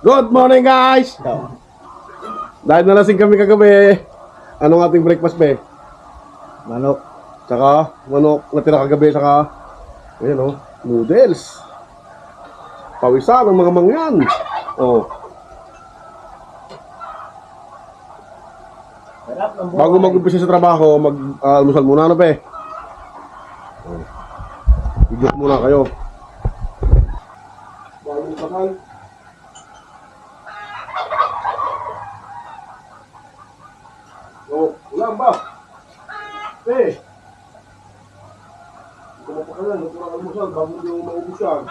Good morning, guys! Dahil nalasing kami kagabi, anong ating breakfast, be? Manok. Saka, manok na tira kagabi, saka, ayan o, noodles. Pawisan ng mga mangyan. Oh. Bago mag-umpisa sa trabaho, mag-almusal muna na, be. Oh. Igot muna kayo. Bago kasal. Oh, ulang ba? Eh. Ito mo pa ka na, nagkurang almusal, bago nyo maubos yan.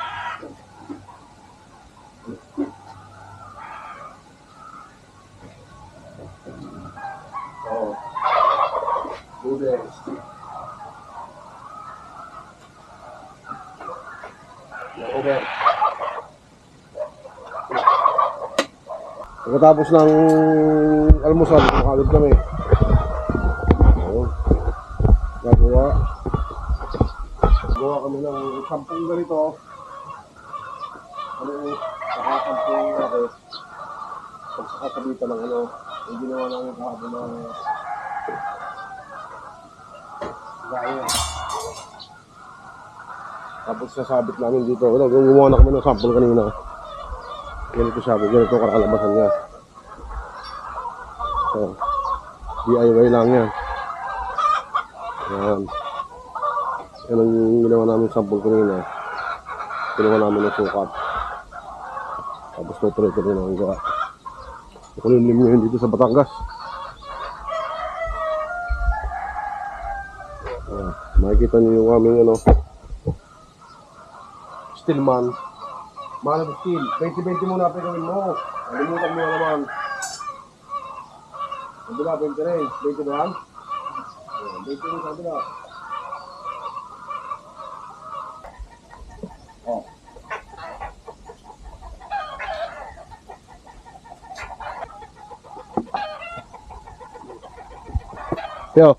Oh. Noodles. Okay. Pagkatapos ng almusal, kumakalit kami. Ayun. Gawa kami ng 10 ganito. Ano yung nakasampung natin. Pagsakasabitan ng ano. Yung ginawa namin kahapon ng gaya. Tapos sasabit namin dito. Gumawa na kami ng sample kanina. Ganito sabi, ganito kakalabasan niya. So, DIY lang yan. Yan. Yan ang ginawa namin sample kanina. Kinuha namin ng sukat. Tapos tuloy-tuloy na ang gawa. Kulimlim ngayon dito sa Batangas. Makikita niyo yung aming ano, Stillman. Mahal na steel. 20-20 muna pagawin mo. Nalimutan mo naman. Sabila, 20 rin. 20 ba yan? 20 rin sabila. Oh. Teo.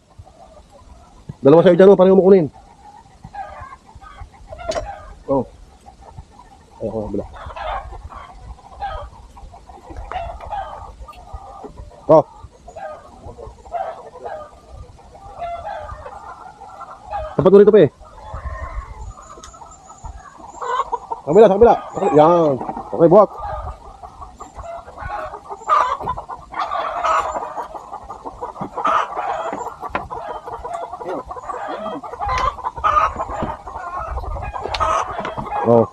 Dalawa sa'yo dyan mo, paano mo kunin? Oh. Ayoko na, bila. Oh. Sapat mo rito pa eh. Sa kabila. Yan. Okay, buwak. Oh.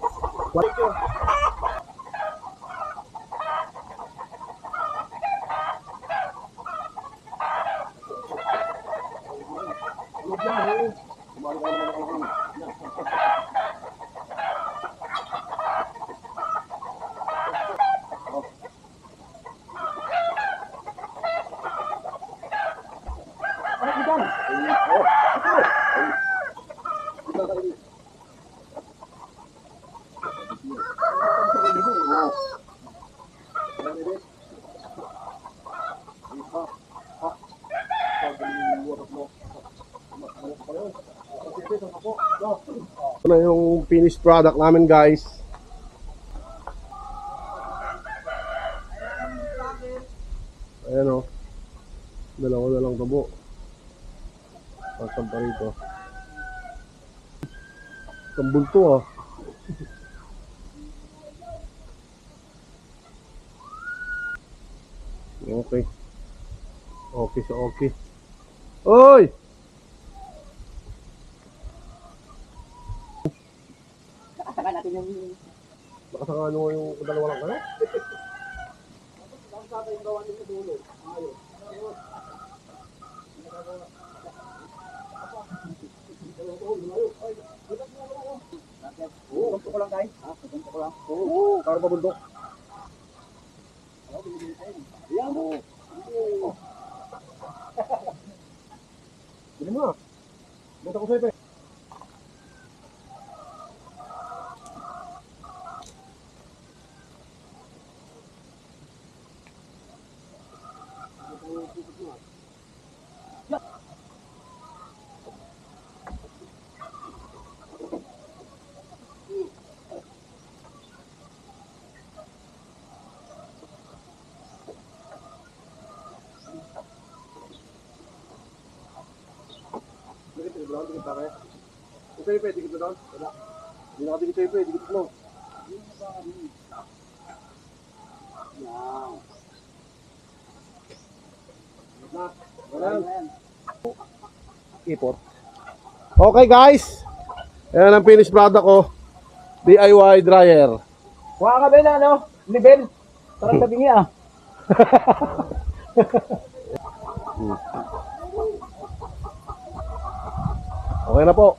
Ito na yung finished product namin, guys. Ayan o. Dalawa na lang tabo. Pasang pa rito. Tambul to ah. Okay. Okay sa okay. Oy! Saka natin yung... Nakasaka nyo yung dalawa lang kayo? Saka yung gawa nito dulo. Ayos. Oo, gusto ko lang tayo. Gusto ko lang. Oo, karo pa bundok. Yan mo. Bili mo na. Benta ko sa'yo pa eh. doon, dikit pa kayo. Ito yung dikit mo doon? Wala. Hindi nakadikit yung dikit mo. Yan. Ganun. Ipot. Okay guys. Ayan ang finished product ko. DIY dryer. Kuha ka ba na, ano? Level? Parang sabi niya, ah. Okay na po.